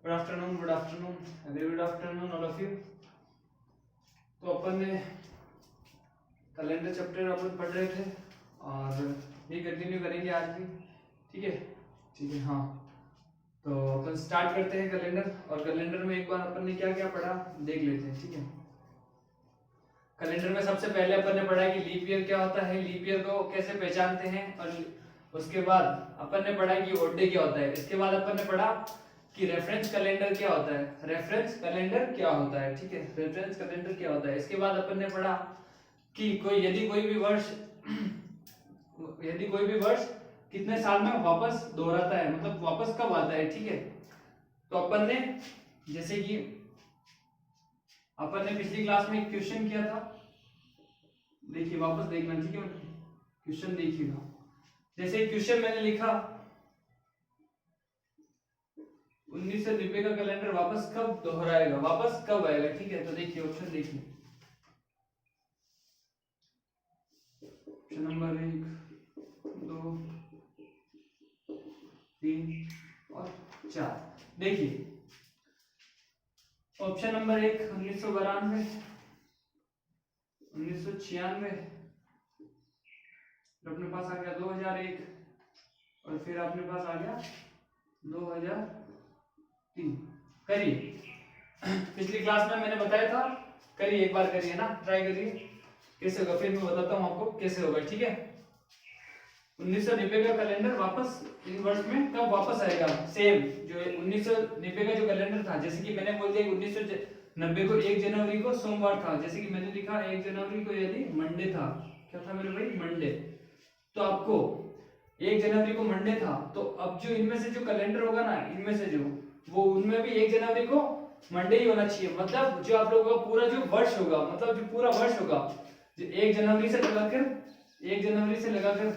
Good afternoon very good afternoon all of you. तो अपन ने calendar chapter अपन पढ़ रहे थे और ये कंटिन्यू करेंगे आज भी। ठीक है हाँ। तो अपन स्टार्ट करते हैं कैलेंडर, और कैलेंडर में एक बार अपन ने क्या क्या पढ़ा देख लेते हैं। ठीक है, कैलेंडर में सबसे पहले अपन ने पढ़ा कि लीप ईयर क्या होता है, लीप ईयर को कैसे पहचानते हैं, और उसके बाद अपन ने पढ़ा कि ओड डे क्या होता है। इसके बाद अपन ने पढ़ा कि रेफरेंस कैलेंडर क्या होता है, रेफरेंस कैलेंडर क्या होता है। ठीक है, रेफरेंस कैलेंडर क्या होता है। इसके बाद अपन ने पढ़ा कि यदि कोई भी वर्ष कितने साल में वापस दोहराता है, मतलब वापस कब आता है। ठीक है, तो अपन ने जैसे कि अपन ने पिछली क्लास में एक क्वेश्चन किया था, देखिए वापस देखना। ठीक है, क्वेश्चन देखिएगा। जैसे क्वेश्चन मैंने लिखा 1990 का कैलेंडर वापस कब दोहराएगा, वापस कब आएगा। ठीक है, तो देखिए ऑप्शन देखिए, ऑप्शन नंबर 1, 2, 3 और 4। देखिए ऑप्शन नंबर 1 1992, 1996, अपने पास आ गया 2001, और फिर अपने पास आ गया 2003। करिए, पिछली क्लास में मैंने बताया था, करिए एक बार, करिए ना, ट्राई करिए कैसे होगा, फिर मैं बताता हूँ आपको कैसे होगा। ठीक है, 1990 का कैलेंडर वापस इन वर्ष में कब वापस आएगा, सेम जो 1990 का जो कैलेंडर था, जैसे कि मैंने बोल दिया 1990 को 1 जनवरी को सोमवार था, जैसे कि मैंने लिखा 1 जनवरी को यदि मंडे था, क्या था मेरे भाई, मंडे, तो आपको 1 जनवरी को मंडे था, तो अब जो इनमें से जो कैलेंडर होगा ना, इनमें से जो वो उनमें भी 1 जनवरी को मंडे ही होना चाहिए। मतलब जो आप लोगों का पूरा जो वर्ष होगा, मतलब जो पूरा वर्ष होगा, जो 1 जनवरी से लगाकर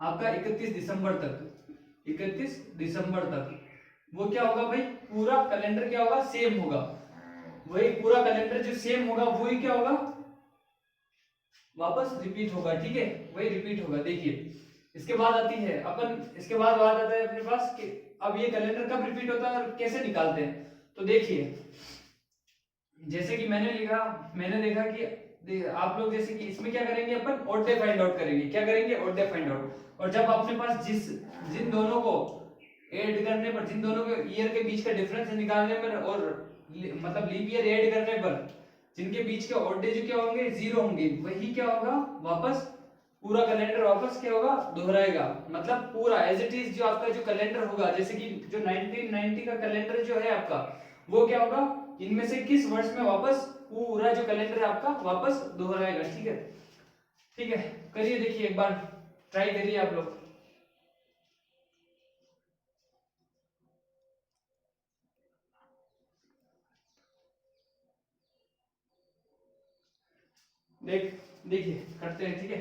आपका 31 दिसंबर तक वो क्या होगा भाई, पूरा कैलेंडर क्या होगा, सेम होगा। वही पूरा कैलेंडर जो सेम होगा वही क्या होगा, वापस रिपीट होगा। ठीक है, वही रिपीट होगा। देखिए इसके बाद आती है इसके बाद बात आता है अपने पास कि अब ये कैलेंडर कब रिपीट होता है और कैसे निकालते हैं। तो देखिए जैसे कि मैंने देखा कि आप लोग जैसे कि इसमें क्या करेंगे, अपन ऑड डे फाइंड आउट करेंगे। क्या करेंगे, ऑड डे फाइंड आउट। और जब अपने पास जिन दोनों को ऐड करने पर, जिन दोनों के ईयर के बीच का डिफरेंस निकालने पर, और मतलब लीप ईयर ऐड करने पर जिनके बीच के ऑड डे जो क्या होंगे, 0 होंगे, वही क्या होगा, वापस पूरा कैलेंडर वापस क्या होगा, दोहराएगा। मतलब पूरा एज इट इज जो आपका जो कैलेंडर होगा, जैसे कि जो 1990 का कैलेंडर जो है आपका, वो क्या होगा, इनमें से किस वर्ष में वापस पूरा जो कैलेंडर है आपका वापस दोहराएगा। ठीक है, करिए, देखिए एक बार ट्राई करिए आप लोग। देखिए करते हैं। ठीक है,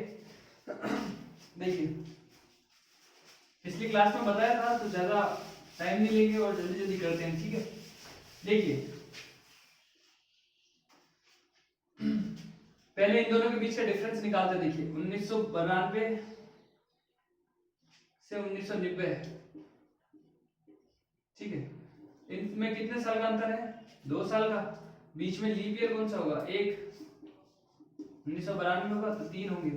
देखिए पिछली क्लास में बताया था, तो ज्यादा टाइम नहीं लेंगे और जल्दी जल्दी करते हैं। ठीक है, देखिए पहले इन दोनों के बीच का डिफरेंस निकालते। देखिए 1992 से 1990, ठीक है, इनमें कितने साल का अंतर है, 2 साल का। बीच में लीप ईयर कौन सा होगा, 1992 होगा, तो 3 होंगे,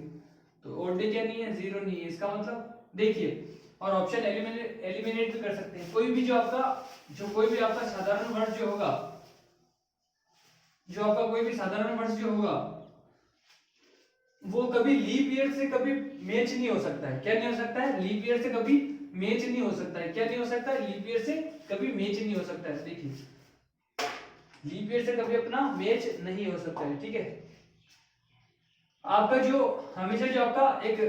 तो ओड डे क्या नहीं है, 0 नहीं है। इसका मतलब देखिए, और ऑप्शन एलिमिनेट भी कर सकते हैं। कोई भी आपका साधारण वर्ष जो होगा, वो कभी लीप ईयर से कभी मैच नहीं हो सकता है। क्या नहीं हो सकता है, लीप ईयर से कभी मैच नहीं हो सकता है। क्या नहीं हो सकता है, लीप ईयर से कभी मैच नहीं हो सकता है। देखिए लीप ईयर से कभी अपना मैच नहीं हो सकता है। ठीक है, आपका जो हमेशा जो आपका एक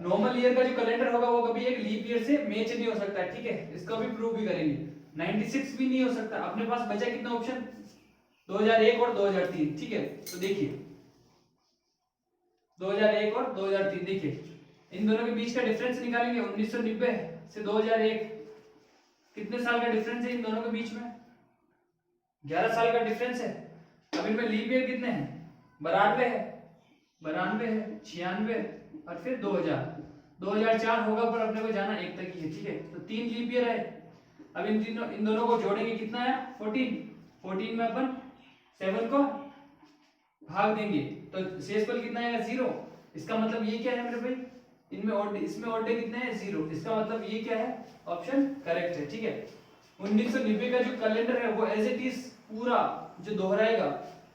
नॉर्मल ईयर का जो कैलेंडर होगा, वो कभी एक लीप ईयर से मैच नहीं हो सकता है। ठीक है, इसका भी प्रूव भी करेंगे। 96 भी नहीं हो सकता। अपने पास बचा कितना ऑप्शन, 2001 और 2003। ठीक है, तो देखिए 2001 और 2003, देखिए इन दोनों के बीच का डिफरेंस निकालेंगे। 1990 से 2001 कितने साल का डिफरेंस है इन दोनों के बीच में, 11 साल का डिफरेंस है। अब इनमें लीप ईयर कितने हैं, 92 है, 96 और फिर 2004 होगा, पर अपने को जाना 1 तक ही है। ठीक है, तो 3 लीप ईयर है, अब इन दोनों को जोड़ेंगे, कितना आया 14। 14 में अपन 7 को भाग देंगे तो शेषफल कितना आएगा 0। इसका मतलब ये क्या है मेरे भाई, इनमें ओड इसमें ओड डे कितने हैं 0। इसका मतलब ये क्या है, ऑप्शन करेक्ट है। ठीक है, 1990 का जो कैलेंडर है वो एज इट इज पूरा जो दोहराएगा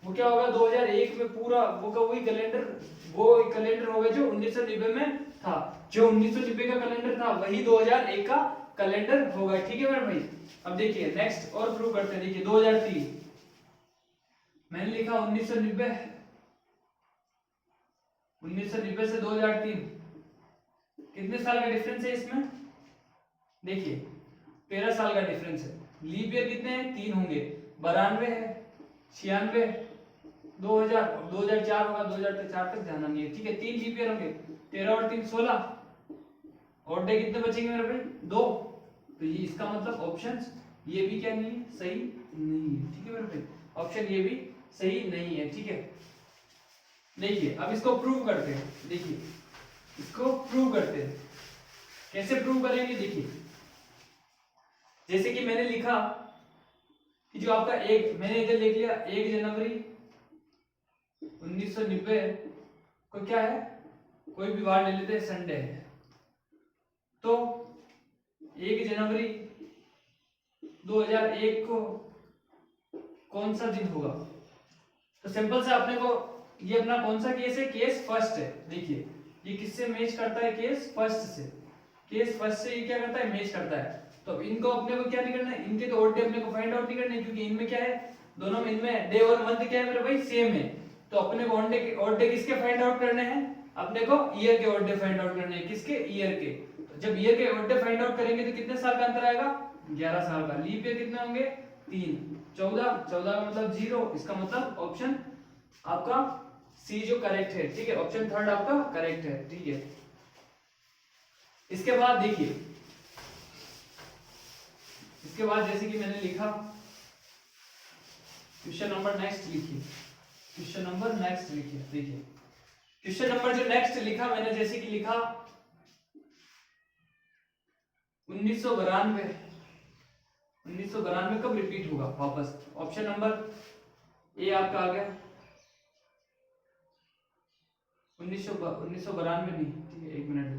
वो क्या होगा 2001 में पूरा वो का वही कैलेंडर होगा जो 1990 में था। जो 1990 का कैलेंडर था वही 2001 का कैलेंडर होगा। ठीक है मेरे भाई, अब देखिए नेक्स्ट और प्रूव करते हैं। देखिए 2003 मैंने लिखा 1990 से 2003 कितने साल का डिफरेंस है इसमें, देखिए 13 साल का डिफरेंस है। लीप ईयर कितने हैं 3 होंगे, 92 है, 96, 2000, 2004 होगा, 2004 तक ध्यान नहीं है। ठीक है, 3 लीप ईयर होंगे, 13 और 3 16, और डे कितने बचेंगे मेरे भाई 2। तो ये इसका मतलब ऑप्शंस ये भी क्या नहीं है, सही नहीं है। ठीक है मेरे भाई, ऑप्शन ये भी सही नहीं है। ठीक है, देखिए अब इसको प्रूव करते हैं। देखिए इसको प्रूव करते हैं, कैसे प्रूव करेंगे। देखिए जैसे कि मैंने लिखा कि जो आपका मैंने इधर लिख लिया 1 जनवरी 1990 को क्या है, कोई भी वार ले लेते हैं, संडे है, तो 1 जनवरी 2001 को कौन सा दिन होगा। तो सिंपल से अपने को ये अपना कौन सा केस है, केस फर्स्ट है। देखिए ये किससे मैच करता है, केस फर्स्ट से। केस फर्स्ट से ये क्या करता है, मैच करता है। तो इनको अपने को क्या नहीं करना है, इनके तो ओड डे अपने को फाइंड आउट नहीं करना है, क्योंकि इनमें क्या है, दोनों में इनमें डे और मंथ क्या है मेरे भाई सेम है। तो अपने को ओड डे किसके फाइंड आउट करने हैं, अपने को ईयर के ओड डे फाइंड आउट करने हैं। किसके, ईयर के। तो जब ईयर के ओड डे फाइंड आउट करेंगे तो कितने साल का अंतर आएगा, 11 साल का। लीप ईयर कितने होंगे 3, 14, 14 का मतलब 0। इसका मतलब ऑप्शन आपका सी जो करेक्ट है। ठीक है, ऑप्शन थर्ड आपका करेक्ट है। ठीक है, इसके बाद देखिए, इसके बाद जैसे कि मैंने लिखा क्वेश्चन नंबर नेक्स्ट लिखिए, क्वेश्चन नंबर नेक्स्ट लिखिए। देखिए क्वेश्चन नंबर जो नेक्स्ट लिखा मैंने, जैसे कि लिखा 1992 कब रिपीट होगा वापस। ऑप्शन नंबर ए आपका आ गया 1992 नहीं, ठीक है 1 मिनट,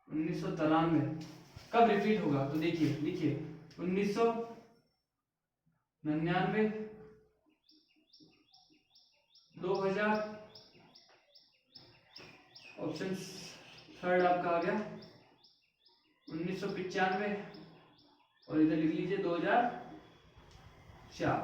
1993 कब रिपीट होगा। तो देखिए लिखिए 1999, 2000, ऑप्शन थर्ड आपका आ गया 1995, और इधर लिख लीजिए 2004।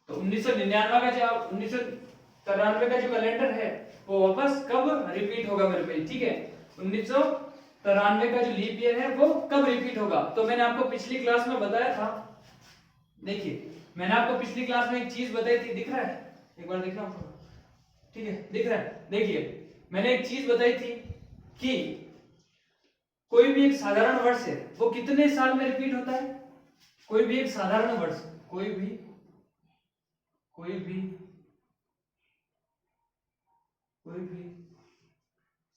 तो 1999 का जो 1993 का जो कैलेंडर है वो वापस कब रिपीट होगा मेरे भाई। ठीक है, 1993 का जो लीप ईयर है वो कब रिपीट होगा। तो मैंने आपको पिछली क्लास में बताया था, देखिए मैंने आपको पिछली क्लास में एक चीज बताई थी, दिख रहा है, एक बार दिख रहा हूं, ठीक है दिख रहा है। देखिए मैंने एक चीज बताई थी कि कोई भी एक साधारण वर्ष है वो कितने साल में रिपीट होता है। कोई भी एक साधारण वर्ष, कोई भी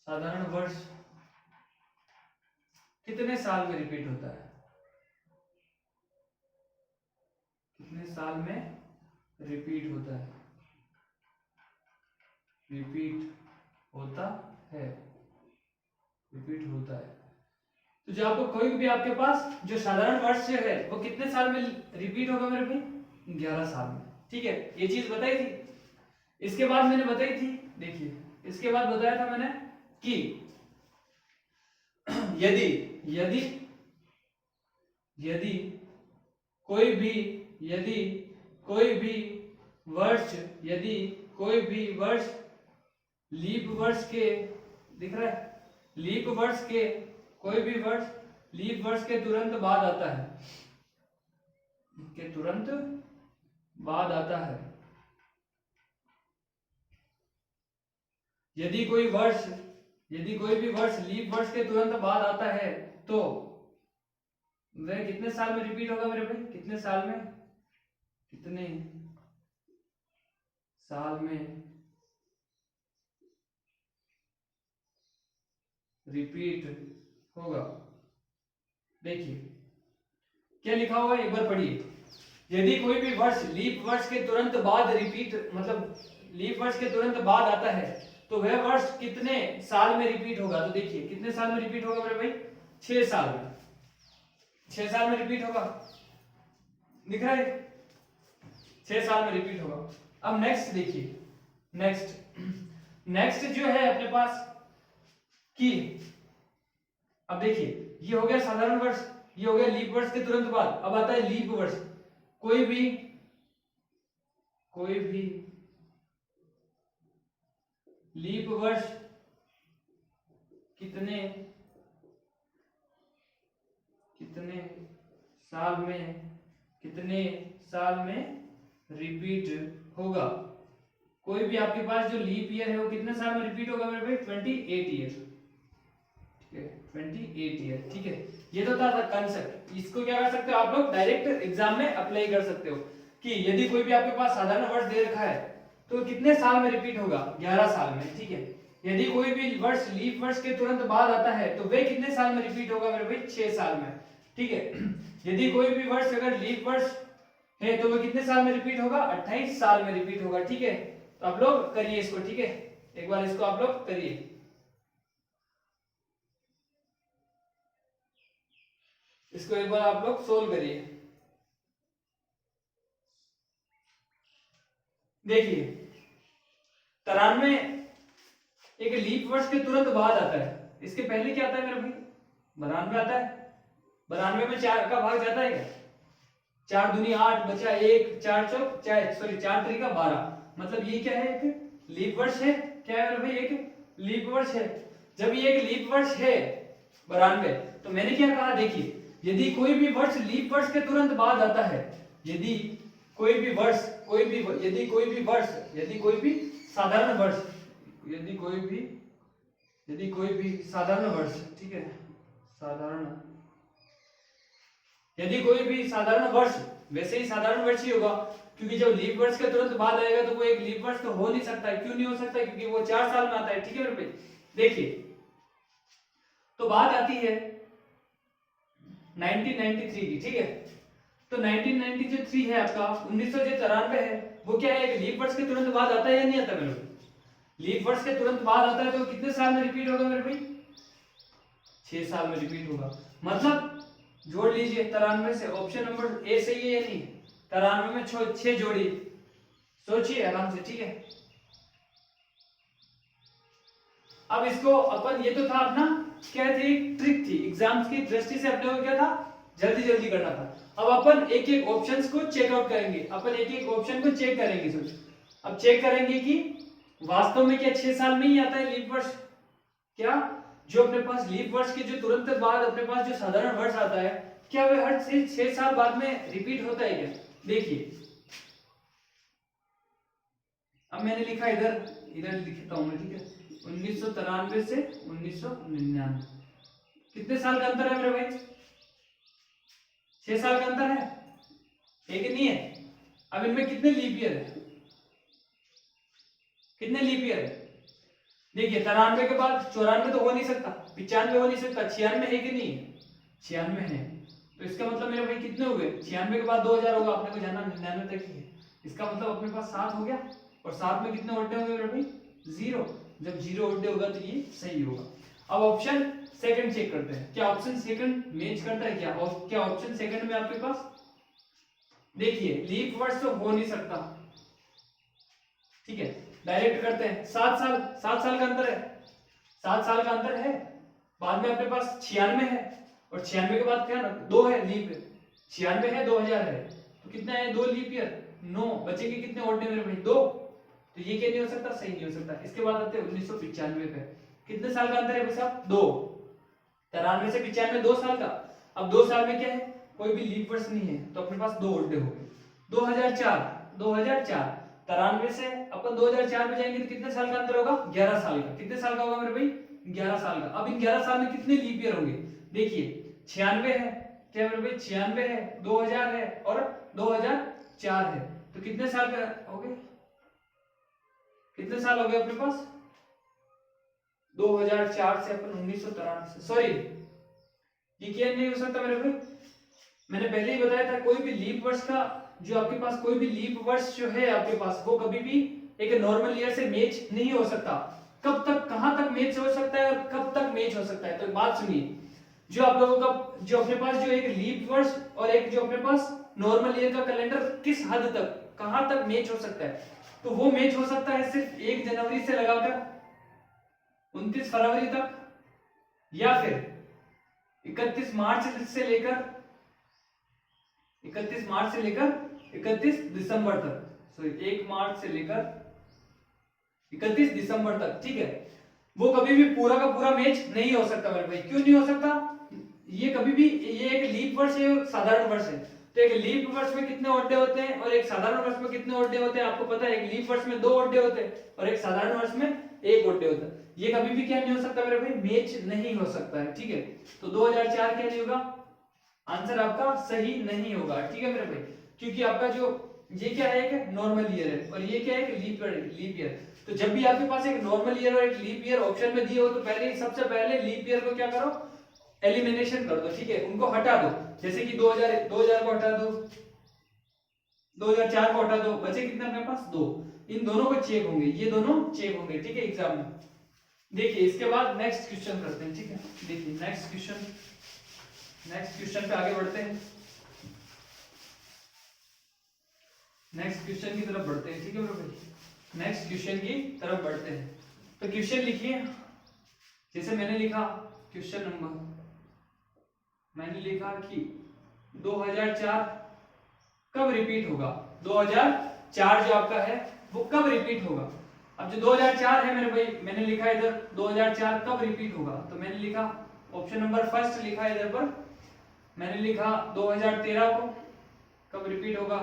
साधारण वर्ष कितने साल में रिपीट होता है, कितने साल में रिपीट होता है, रिपीट होता है, रिपीट होता है। तो जो आपको कोई भी आपके पास जो साधारण वर्ष है वो कितने साल में रिपीट होगा मेरे भाई, 11 साल में। ठीक है, ये चीज बताई थी। इसके बाद मैंने बताई थी, देखिए इसके बाद बताया था मैंने कि यदि यदि यदि कोई भी वर्ष, यदि कोई भी वर्ष लीप वर्ष के, दिख रहा है, लीप वर्ष के, कोई भी वर्ष लीप वर्ष के तुरंत बाद आता है, के तुरंत बाद आता है। यदि कोई भी वर्ष लीप वर्ष के तुरंत बाद आता है तो वह कितने साल में रिपीट होगा मेरे भाई, कितने साल में रिपीट होगा। देखिए क्या लिखा हुआ है, एक बार पढ़िए। यदि कोई भी वर्ष लीप वर्ष के तुरंत बाद रिपीट मतलब लीप वर्ष के तुरंत बाद आता है तो वह वर्ष कितने साल में रिपीट होगा। तो देखिए कितने साल में रिपीट होगा मेरे भाई, 6 साल में, 6 साल में रिपीट होगा, दिख रहा है, 6 साल में रिपीट होगा। अब नेक्स्ट देखिए, नेक्स्ट जो है अपने पास कि अब देखिए ये हो गया साधारण वर्ष, ये हो गया लीप वर्ष के तुरंत बाद। अब आता है लीप वर्ष। कोई भी लीप वर्ष कितने साल में रिपीट होगा। कोई भी आपके पास जो लीप ईयर है वो कितने साल में रिपीट होगा मेरे भाई, 28 ईयर, ठीक है, 28 ईयर, ठीक है। ये तो था कंसेप्ट। इसको क्या कर सकते हो आप लोग, डायरेक्ट एग्जाम में अप्लाई कर सकते हो कि यदि कोई भी आपके पास साधारण वर्ष दे रखा है तो कितने साल में रिपीट होगा, 11 साल में, ठीक है। यदि कोई भी वर्ष लीप वर्ष के तुरंत बाद आता है तो वह कितने साल में रिपीट होगा मेरे भाई, 6 साल में, ठीक है। यदि कोई भी वर्ष अगर लीप वर्ष है तो वह कितने साल में रिपीट होगा, 28 साल में रिपीट होगा, ठीक है। तो आप लोग करिए इसको, ठीक है, एक बार इसको आप लोग करिए। इसको एक बार आप लोग सोल्व करिए। देखिए 93 एक लीप वर्ष के तुरंत बाद आता है, इसके पहले क्या आता है मेरे भाई, 92 आता है। 92 में 4 का भाग जाता है क्या, 4 दूनी 8 बचा 1, 4 चौक 4 तरीका 12, मतलब ये क्या है, एक लीप वर्ष है। क्या है मेरे भाई, एक लीप वर्ष है। जब ये एक लीप वर्ष है 92, तो मैंने क्या कहा, देखिए यदि कोई भी वर्ष लीप वर्ष के तुरंत बाद आता है, यदि कोई भी साधारण वर्ष, यदि कोई भी साधारण वर्ष, ठीक है, यदि कोई भी साधारण वर्ष, वैसे ही साधारण वर्ष ही होगा क्योंकि जब लीप वर्ष के तुरंत बाद आएगा तो वो एक लीप वर्ष तो हो नहीं सकता है। क्यों नहीं हो सकता, क्योंकि वो 4 साल में आता है, ठीक है मेरे भाई। देखिए तो बात आती है 1993 की, ठीक है। तो 1993 है आपका, 1993 है, वो क्या है, एक लीप वर्ष के तुरंत बाद आता है या नहीं आता मेरे भाई, लीप वर्ष के तुरंत बाद आता है तो कितने साल में रिपीट होगा मेरे भाई, 6 साल में रिपीट होगा। मतलब जोड़ लीजिए 93 से, ऑप्शन नंबर ए सही है या नहीं, 93 में 6 जोड़िए, सोचिए आराम से, ठीक है। अब इसको अपन, ये तो था अपना क्या थी, ट्रिक थी, एग्जाम्स की दृष्टि से अपने को क्या था, जल्दी करना था। अब अपन एक एक ऑप्शंस को चेकआउट करेंगे, अपन एक एक ऑप्शन को चेक करेंगे। सोच, अब चेक करेंगे कि वास्तव में क्या 6 साल में ही आता है लीप वर्ष, क्या जो अपने पास लीप वर्ष के जो तुरंत बाद अपने पास जो साधारण वर्ष आता है, क्या वह हर 6 साल बाद में रिपीट होता है क्या। देखिए अब मैंने लिखा इधर लिखता हूं मैं, ठीक है, 1993 से 1999, कितने साल का अंतर है मेरे भाई, 6 साल का अंतर है कि नहीं है। अब इनमें कितने लीप ईयर है, कितने लीप ईयर है, देखिए 93 के बाद 94 तो हो नहीं सकता, 95 हो नहीं सकता, 96 है कि नहीं है, 96 है। तो इसका मतलब मेरे भाई कितने हो गए, 96 के बाद 2000 होगा, अपने को जाना 99 तक ही है। इसका मतलब अपने पास 7 हो गया, और 7 में कितने उल्टे होंगे मेरे भाई, 0। जब 0 उल्टे होगा तो ये सही होगा। अब ऑप्शन सेकंड चेक करते हैं, क्या ऑप्शन सेकंड मैच करता है क्या, और क्या ऑप्शन सेकंड में आपके पास, देखिए लीप वर्ष तो हो नहीं सकता, ठीक है, डायरेक्ट करते हैं। 7 साल का अंतर है, 7 साल का अंतर है। बाद में अपने पास 96 है, और 96 के बाद क्या 2 है लीप, 96 है 2000 है, तो कितना है 2 लीप ईयर, 9 बचेंगे, कितने और मेरे भाई 2, तो ये क्या नहीं हो सकता, सही नहीं हो सकता। इसके बाद आते हैं 1995 पे, कितने साल का अंतर है भाई साहब, 2, 93 से 95 2 साल का। अब 2 साल में क्या है, कोई भी लीप वर्ष नहीं है, तो अपने पास 2 उल्टे हो गए। 2004 93 से अपन 2004 में जाएंगे तो कितने साल का अंतर होगा, 11 साल का। कितने साल का होगा मेरे भाई, 11 साल का। अब इन 11 साल में कितने लीप ईयर होंगे, देखिए 96 है, क्या मेरे भाई 96 है, 2000 है और 2004 है, तो कितने साल का हो गए, कितने साल हो गए अपने पास, 2004 से अपन 1993, सॉरी ये क्या नहीं हो सकता मेरे भाई? मैंने पहले ही बताया था कोई भी लीप वर्ष का जो आपके पास कोई भी लीप वर्ष जो है आपके पास वो कभी भी एक नॉर्मल ईयर से मैच नहीं हो सकता। कब तक कहां तक मैच हो सकता है और कब तक मैच हो सकता है? तो बात सुनिए, जो आप लोगों का जो अपने पास जो एक लीप वर्ष और एक जो अपने पास नॉर्मल ईयर का कैलेंडर किस हद तक कहां तक मैच हो सकता है? तो वो मैच हो सकता है सिर्फ 1 जनवरी से लगाकर 29 फरवरी तक, या फिर 31 मार्च से लेकर 31 दिसंबर तक। सॉरी 1 मार्च से लेकर 31 दिसंबर तक, ठीक है। वो कभी भी पूरा का पूरा मैच नहीं हो सकता मेरे भाई। क्यों नहीं हो सकता? ये कभी भी ये एक लीप वर्ष है और साधारण वर्ष है। तो एक लीप वर्ष में कितने ओडे होते हैं और एक साधारण वर्ष में कितने ओडे होते हैं आपको पता है? एक लीप वर्ष में 2 ओडे होते हैं और एक साधारण वर्ष में 1 ओडे होता है। ये कभी भी क्या नहीं हो सकता मेरे भाई? मैच नहीं हो सकता है, ठीक है। तो 2004 क्या नहीं होगा? आंसर आपका सही नहीं होगा, ठीक है मेरे भाई। क्योंकि आपका जो ये क्या है? एक नॉर्मल ईयर है और ये क्या है? एक लीप ईयर। तो जब भी आपके पास एक नॉर्मल ईयर और एक लीप ईयर ऑप्शन में दिए हो तो पहले सबसे पहले लीप ईयर को क्या करो? एलिमिनेशन कर दो, ठीक है, उनको हटा दो। जैसे कि 2000 को हटा दो, 2004 को हटा दो, बचे कितने अपने पास? 2। इन दोनों को चेक होंगे, ये दोनों चेक होंगे, ठीक है, एग्जाम में। देखिए इसके बाद नेक्स्ट क्वेश्चन करते हैं, ठीक है। देखिए नेक्स्ट क्वेश्चन पे आगे बढ़ते हैं। नेक्स्ट क्वेश्चन की तरफ बढ़ते हैं, ठीक है भाई। नेक्स्ट क्वेश्चन की तरफ बढ़ते हैं। तो क्वेश्चन लिखिए, जैसे मैंने लिखा क्वेश्चन नंबर, मैंने लिखा कि 2004 कब रिपीट होगा? 2004 जो आपका है वो कब रिपीट होगा? अब जो 2004 है मेरे भाई, मैंने लिखा इधर 2004 कब रिपीट होगा, तो मैंने लिखा ऑप्शन नंबर फर्स्ट लिखा इधर पर, मैंने लिखा 2013 को कब रिपीट होगा,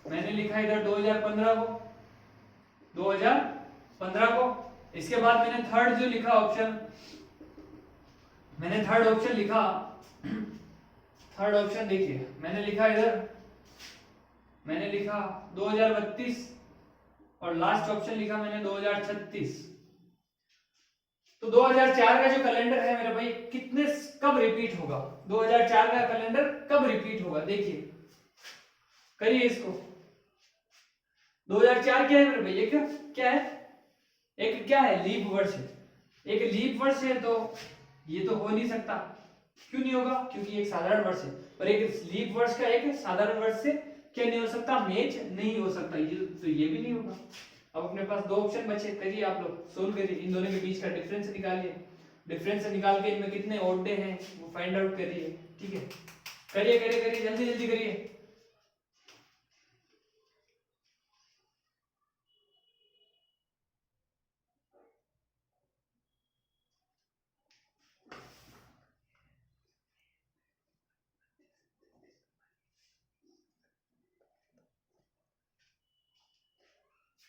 मैंने लिखा इधर 2015 को, 2015 को। इसके बाद मैंने थर्ड जो लिखा ऑप्शन, मैंने थर्ड ऑप्शन लिखा, थर्ड ऑप्शन देखिए मैंने लिखा इधर, मैंने लिखा 2032 और लास्ट ऑप्शन लिखा मैंने 2036। तो 2004 का जो कैलेंडर है मेरे भाई कितने कब रिपीट होगा? 2004 का कैलेंडर कब रिपीट होगा? देखिए करिए इसको। 2004 क्या है मेरे भाई? एक क्या है? एक क्या है? लीप वर्ष है। एक लीप वर्ष है तो ये तो हो नहीं सकता। क्यों नहीं होगा? क्योंकि एक साधारण वर्ष है और एक लीप वर्ष का एक साधारण वर्ष से क्या नहीं हो सकता? मैच नहीं हो सकता। ये तो ये भी नहीं होगा। अब अपने पास 2 ऑप्शन बचे, करिए आप लोग, सोल्व करिए, इन दोनों के बीच का डिफरेंस निकालिए। डिफरेंस निकाल के इनमें कितने ओड डे हैं वो फाइंड आउट करिए, ठीक है। करिए करिए करिए, जल्दी जल्दी करिए।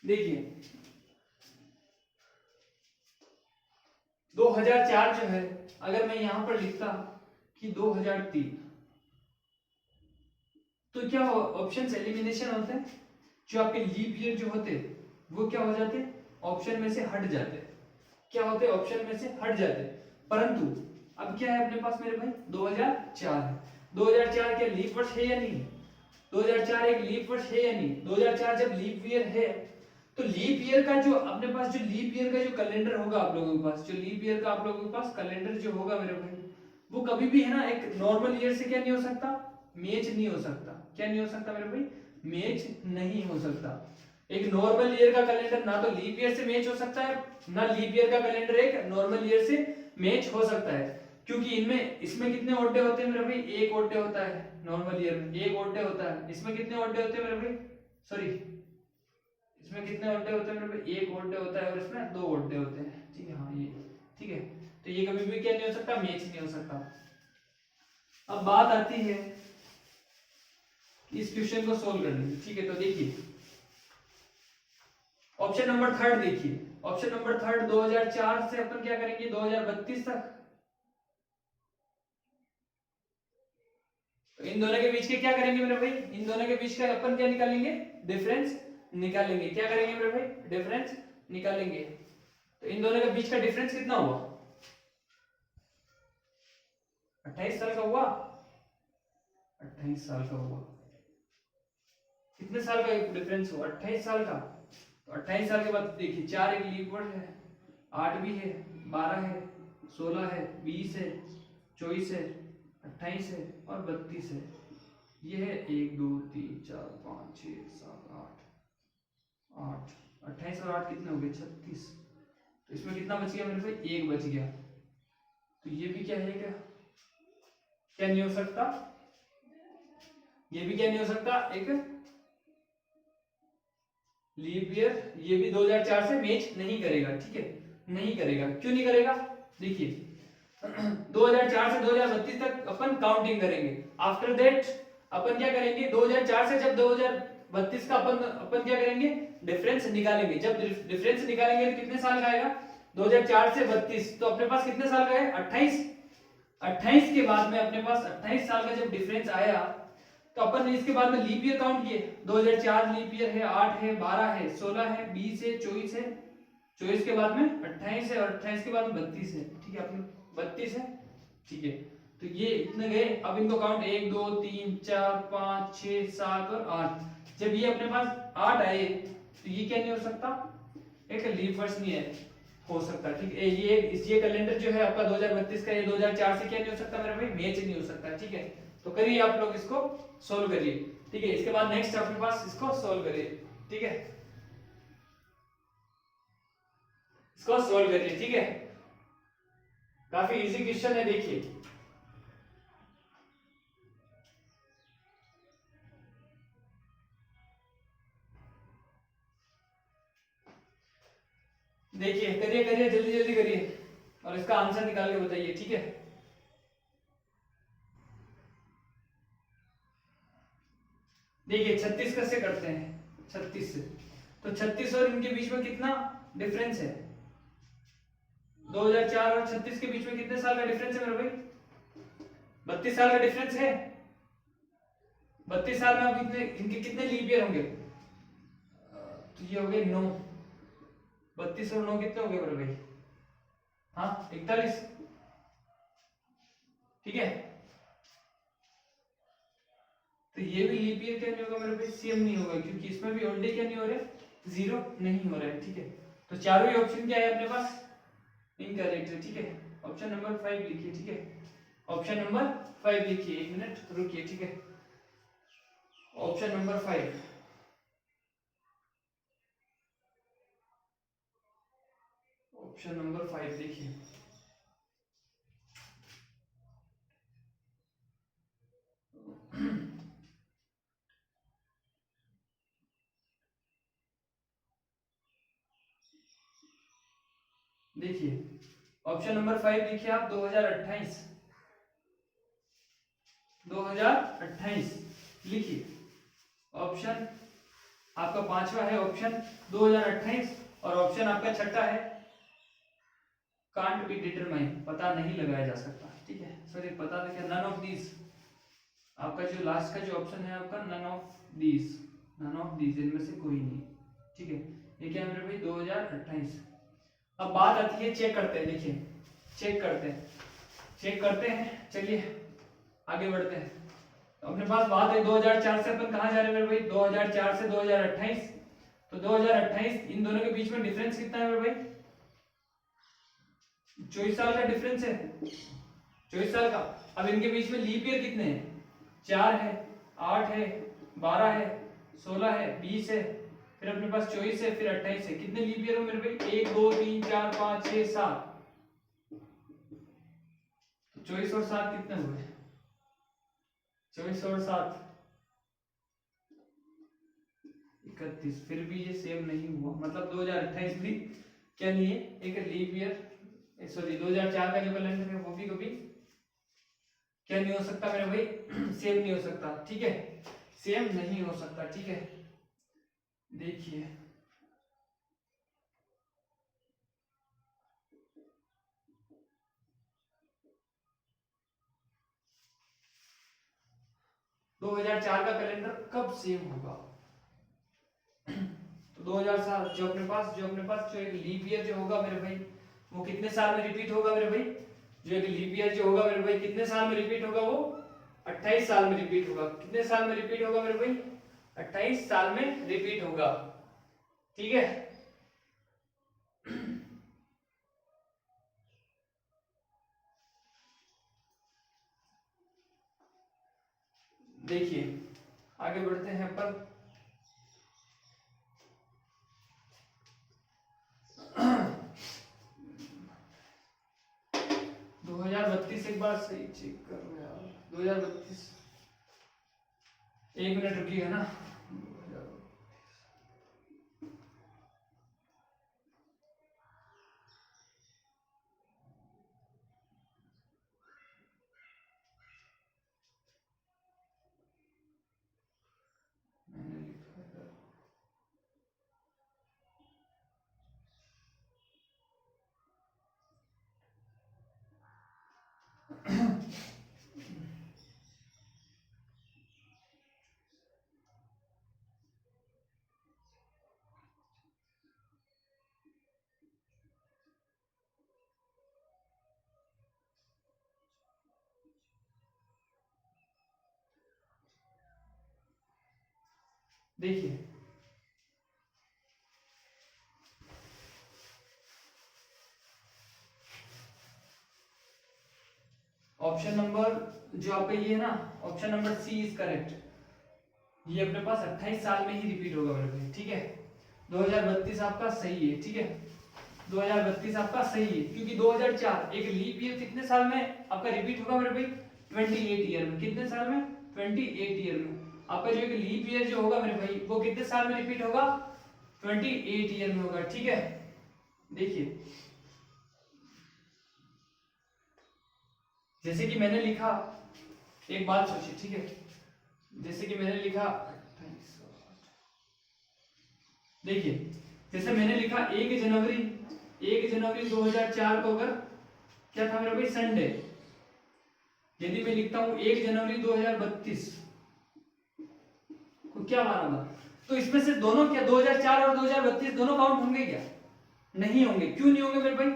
देखिए 2004 जो है, अगर मैं यहां पर लिखता कि 2003, तो क्या ऑप्शन एलिमिनेशन होते हैं? जो आपके लीप ईयर जो होते वो क्या हो जाते? ऑप्शन में से हट जाते। क्या होते? ऑप्शन में से हट जाते। परंतु अब क्या है अपने पास मेरे भाई? 2004 है। 2004 क्या लीप वर्ष है या नहीं? 2004 एक लीप वर्ष है या नहीं? 2004 जब लीप ईयर है तो लीप ईयर का जो अपने पास जो लीप ईयर का जो कैलेंडर होगा आप लोगों के पास, जो लीप ईयर का आप लोगों के पास कैलेंडर जो होगा मेरे भाई, वो कभी भी है ना एक नॉर्मल ईयर से क्या नहीं हो सकता? मैच नहीं हो सकता। क्या नहीं हो सकता मेरे भाई? मैच नहीं हो सकता। एक नॉर्मल ईयर का कैलेंडर ना तो लीप ईयर से मैच हो सकता है, ना लीप ईयर का कैलेंडर एक नॉर्मल ईयर से मैच हो सकता है। क्योंकि इनमें इसमें कितने ओड डे होते हैं मेरे भाई? 1 ओड डे होता है नॉर्मल ईयर में, 1 ओड डे होता है। इसमें कितने ओड डे होते हैं मेरे भाई? सॉरी, इसमें कितने ओड डे होते हैं मेरे भाई? 1 ओड डे होता है और इसमें 2 ओड डे होते हैं, ठीक है। हाँ ये ठीक है। तो ये कभी भी क्या नहीं हो सकता? मैच नहीं हो सकता। अब बात आती है इस क्वेश्चन को सोल्व करने की, ठीक है। तो देखिए ऑप्शन नंबर थर्ड देखिए, ऑप्शन नंबर थर्ड 2004 से अपन क्या करेंगे? 2032 तक। तो इन दोनों के बीच के क्या करेंगे मेरे भाई? इन दोनों के बीच का अपन क्या निकालेंगे? डिफरेंस निकालेंगे। क्या करेंगे मेरे भाई? डिफरेंस निकालेंगे। तो इन दोनों के बीच का डिफरेंस कितना हुआ? 28 साल का हुआ, 28 साल का हुआ। कितने साल का डिफरेंस हुआ? 28 साल का। तो 28 साल के बाद देखिए 4 एक लीप वर्ड है, 8 भी है, 12 है, 16 है, 20 है, 24 है, 28 है और 32 है। ये है 1 2 3 4 5 6 7 8 8, 28 और 8 कितने हो गए? 36। तो इसमें कितना बच गया मेरे भाई? 1 बच गया। तो ये भी क्या है, क्या नहीं हो सकता? ये भी क्या नहीं हो सकता? एक लीप ईयर। ये भी 2004 से मैच नहीं करेगा, ठीक है, नहीं करेगा। क्यों नहीं करेगा? देखिए 2004 से 2032 तक अपन काउंटिंग करेंगे। आफ्टर दैट अपन क्या करेंगे? 2004 से जब 2032 का अपन क्या करेंगे? डिफरेंस निकालेंगे। जब डिफरेंस निकालेंगे तो कितने साल का आएगा? 2004 से 32, तो अपने पास कितने साल का है? 28। 28 के बाद में अपने पास 28 साल का जब डिफरेंस आया तो अपन ने इसके बाद में लीप ईयर काउंट किए। 2004 लीप ईयर है, 8 है, 12 है, 16 है, 20 है, 24 है, 24 के बाद में 28 है और 28 के बाद में 32 है, ठीक है, अपने 32 है, ठीक है। तो ये इतने गए। अब इनको काउंट 1 2 3 4 5 6 7 और 8। जब ये अपने पास 8 आए तो ये क्या नहीं हो सकता? एक लीप वर्ष नहीं है, हो सकता, ठीक है। ये कैलेंडर जो है आपका 2032 का, ये 2004 से क्या नहीं हो सकता मेरा भाई? मैच नहीं हो सकता, ठीक है। तो करिए आप लोग इसको सोल्व करिए, ठीक है। इसके बाद नेक्स्ट अपने पास इसको सोल्व करिए, ठीक है, इसको सोल्व करिए, ठीक है। काफी इजी क्वेश्चन है, देखिए। देखिए करिए करिए, जल्दी जल्दी करिए और इसका आंसर निकाल के बताइए, ठीक है। देखिए 36 कैसे करते हैं? 36 से तो 36 और इनके बीच में कितना डिफरेंस है? 2004 और 36 के बीच में कितने साल का डिफरेंस है मेरे भाई? 32 साल का डिफरेंस है। 32 साल में अब इनके कितने लीप ईयर होंगे? तो ये हो गए 9। 32 और 9 कितने हो गए मेरे भाई? हाँ 41, ठीक है। तो ये भी लीप ईयर क्या नहीं होगा मेरे भाई? सेम नहीं होगा, क्योंकि इसमें भी ऑलरेडी क्या नहीं हो रहा है? 0 नहीं हो रहा है, ठीक है। तो चारों ही ऑप्शन क्या है अपने पास? इनकरेक्ट है, ठीक है। ऑप्शन नंबर 5 लिखिए, ठीक है। ऑप्शन नंबर 5 लिखिए, 1 मिनट रुकिए, ठीक है। ऑप्शन नंबर 5, ऑप्शन नंबर 5 देखिए। देखिए ऑप्शन नंबर 5 लिखिए आप, 2028, 2028 लिखिए। ऑप्शन आपका पांचवा है ऑप्शन 2028 और ऑप्शन आपका छठा है कांट बी डिटरमाइन, पता नहीं लगाया जा सकता, ठीक है। सॉरी पता तो क्या, नन ऑफ दीज। आपका जो लास्ट का जो ऑप्शन है आपका none of these, none of these, इनमें से कोई नहीं, ठीक है। ये क्या है मेरे भाई? 2028। अब बात आती है, चेक करते हैं, देखिए चेक करते हैं, चेक करते हैं, चलिए आगे बढ़ते हैं। तो अपने पास बात है 2004 से अपन कहाँ जा रहे हैं मेरे भाई? 2004 से 2028। तो 2028 इन दोनों के बीच में डिफरेंस कितना है मेरे भाई? 24 साल का डिफरेंस है, 24 साल का। अब इनके बीच में लीप ईयर कितने हैं? 4 है, 8 है, 12 है, 16 है, 20 है, फिर अपने पास 24 है, फिर 28 है। कितने लीप ईयर हो मेरे भाई? 1 2 3 4 5 6 7। 24 और 7 कितने हुए? 24 और 7 31। फिर भी ये सेम नहीं हुआ, मतलब 2028 भी क्या नहीं है? एक लीप ईयर, सॉरी 2004 का जो कैलेंडर है वो भी कभी क्या नहीं हो सकता मेरे भाई? सेम नहीं हो सकता, ठीक है, सेम नहीं हो सकता, ठीक है। देखिए 2004 का कैलेंडर कब सेम होगा? तो 2007 जो अपने पास जो एक लीप ईयर जो होगा मेरे भाई, वो कितने साल में रिपीट होगा मेरे भाई? जो एक लीप ईयर जो होगा मेरे भाई कितने साल में रिपीट होगा, वो 28 साल में रिपीट होगा। कितने साल में रिपीट होगा मेरे भाई, 28 साल में रिपीट होगा। ठीक है, देखिए आगे बढ़ते हैं अपन। 2032 एक बार सही चेक करो यार, 2032 एक मिनट रुकिएगा ना। मैंने लिखा था देखिए ऑप्शन नंबर जो आपका ये है ना, option number C is correct. ये अपने पास 28 साल में ही रिपीट होगा मेरे भाई। ठीक है, 2032 आपका सही है। ठीक है, 2032 आपका सही है, क्योंकि 2004 एक लीप ईयर कितने साल में आपका रिपीट होगा मेरे भाई, 28 ईयर में। कितने साल में, 28 ईयर में। आपका जो एक लीप ईयर जो होगा मेरे भाई, वो कितने साल में रिपीट होगा, 28 ईयर में होगा। ठीक है, देखिए जैसे कि मैंने लिखा, एक बात सोचिए। ठीक है, जैसे कि मैंने लिखा, देखिए जैसे मैंने लिखा 1 जनवरी 2004 को, अगर क्या था मेरा भाई, संडे। यदि मैं लिखता हूं 1 जनवरी 2032 को, क्या मानूंगा, तो इसमें से दोनों क्या, 2004 और 2032 दोनों काउंट होंगे क्या, नहीं होंगे। क्यों नहीं होंगे मेरे भाई,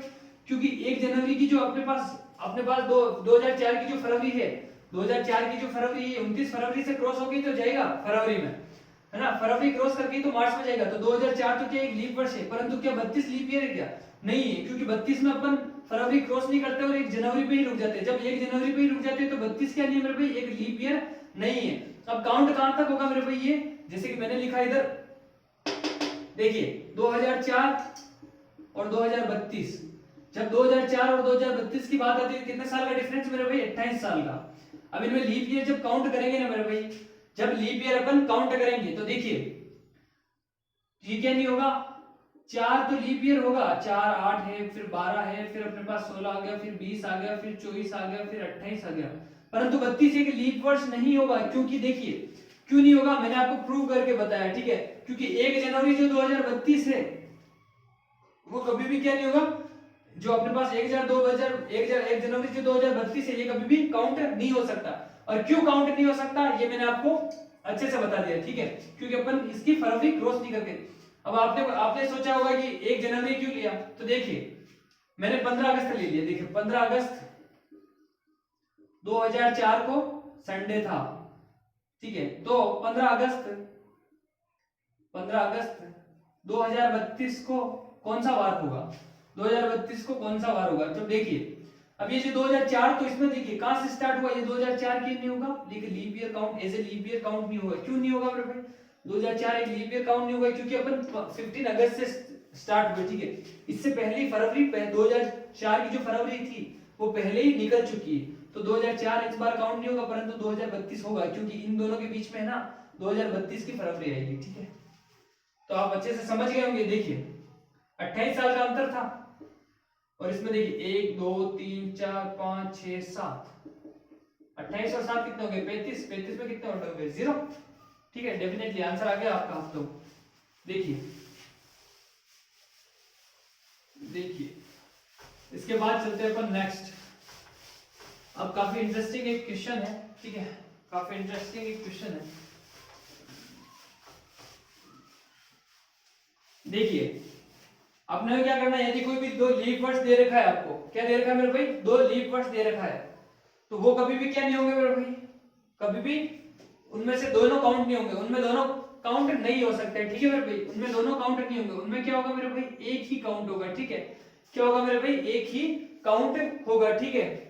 क्योंकि 1 जनवरी की जो अपने पास 2004 की जो फरवरी है, 2004 की जो फरवरी है 29 फरवरी से क्रॉस होगी तो जाएगा फरवरी में, है ना। फरवरी क्रॉस करके तो मार्च में जाएगा। तो 2004 तो क्या एक लीप वर्ष है, परंतु क्या 32 लीप ईयर है क्या, नहीं है, क्योंकि 32 में अपन फरवरी क्रॉस नहीं करते और 1 जनवरी पे ही रुक जाते हैं। जब 1 जनवरी पे ही रुक जाते हैं तो 32 क्या नहीं है मेरे भाई, एक लीप ईयर नहीं है। अब काउंट कहां तक होगा मेरे भाई, ये जैसे कि मैंने लिखा इधर, देखिए 2004 और 2032, जब 2004 और 2032 की बात आती है, कितने साल का डिफरेंस मेरे भाई, 28 साल का। अब इनमें लीप ईयर जब काउंट करेंगे ना मेरे भाई, जब लीप ईयर अपन काउंट करेंगे तो देखिए ये क्या नहीं होगा, 4 तो लीप ईयर होगा, 4 8 है, फिर 12 है, फिर अपने पास 16 आ गया, फिर 20 आ गया, फिर 24 आ गया, फिर 28 आ गया। परंतु 32 एक लीप वर्ष नहीं होगा, क्योंकि देखिए क्यों नहीं होगा, मैंने आपको प्रूव करके बताया। ठीक है, क्योंकि 1 जनवरी जो 2032 है वो कभी भी क्या नहीं होगा, जो अपने पास 1 जनवरी जो 2032 है, ये कभी भी काउंट नहीं हो सकता। और क्यों काउंट नहीं हो सकता, ये मैंने आपको अच्छे से बता दिया। ठीक है, क्योंकि अपन इसकी फरवरी क्रॉस नहीं करते। अब आपने सोचा होगा कि 1 जनवरी क्यों लिया, तो देखिए मैंने 15 अगस्त ले लिया। देखिए 15 अगस्त 2004 को संडे था। ठीक है, तो 15 अगस्त 2032 को कौन सा वार होगा, 2032 को कौन सा वार होगा। तो देखिए अब ये जो 2004, तो इसमें देखिए कहां से स्टार्ट हुआ, ये 2004 के नहीं होगा, लेकिन leap year count as a leap year count नहीं होगा। क्यों नहीं होगा मेरे भाई, 2004 एक लीप ईयर काउंट नहीं होगा, क्योंकि अपन 15 अगस्त से स्टार्ट हुए। ठीक है, इससे पहले फरवरी 2004 की जो फरवरी थी वो पहले ही निकल चुकी है, तो 2004 इस बार काउंट नहीं होगा, परंतु 2032 होगा, क्योंकि इन दोनों के बीच में है ना 2032 की फरवरी आएगी। ठीक है, तो आप अच्छे से समझ गए होंगे। देखिए 28 साल का अंतर था, और इसमें देखिए 1 2 3 4 5 6 7, 28 और 7 कितने हो गए, 35, 35 में कितने हो गए, 0। ठीक है, डेफिनेटली आंसर आ गया आपका। आप तो देखिए इसके बाद चलते हैं अपन नेक्स्ट। अब काफी इंटरेस्टिंग एक क्वेश्चन है। ठीक है, काफी इंटरेस्टिंग एक क्वेश्चन है। देखिए आपने क्या करना है, यदि कोई भी दो लीप वर्ड्स दे रखा है, आपको क्या दे रखा है मेरे भाई, दो लीप वर्ड्स दे रखा है, तो वो कभी भी क्या नहीं होंगे मेरे भाई, कभी भी उनमें से दोनों काउंट नहीं होंगे, उनमें दोनों काउंट नहीं हो सकते, ठीक है मेरे भाई, उनमें दोनों काउंट नहीं होंगे, उनमें क्या होगा मेरे भाई, एक ही काउंट होगा, ठीक है, क्या होगा मेरे भाई, एक ही काउंट होगा, ठीक है।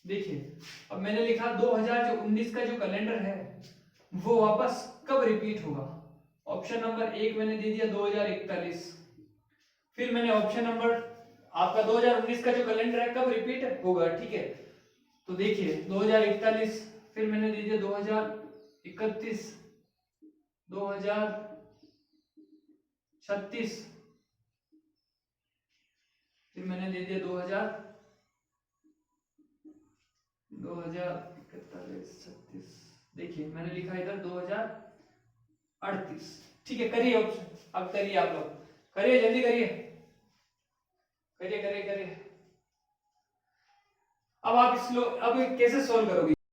देखिए अब मैंने लिखा 2019 का जो कैलेंडर है वो वापस कब रिपीट होगा, ऑप्शन नंबर एक मैंने दे दिया 2041, फिर मैंने ऑप्शन नंबर आपका 2019 का जो कैलेंडर है कब रिपीट होगा, ठीक है, तो देखिए 2041, फिर मैंने दे दिया 2031, 2036, फिर मैंने दे दिया 2041, 36, देखिए मैंने लिखा इधर 2038, ठीक है, करिए ऑप्शन, अब करिए आप लोग, करिए जल्दी करिए, करिए करिए करिए। अब आप अब कैसे सोल्व करोगे।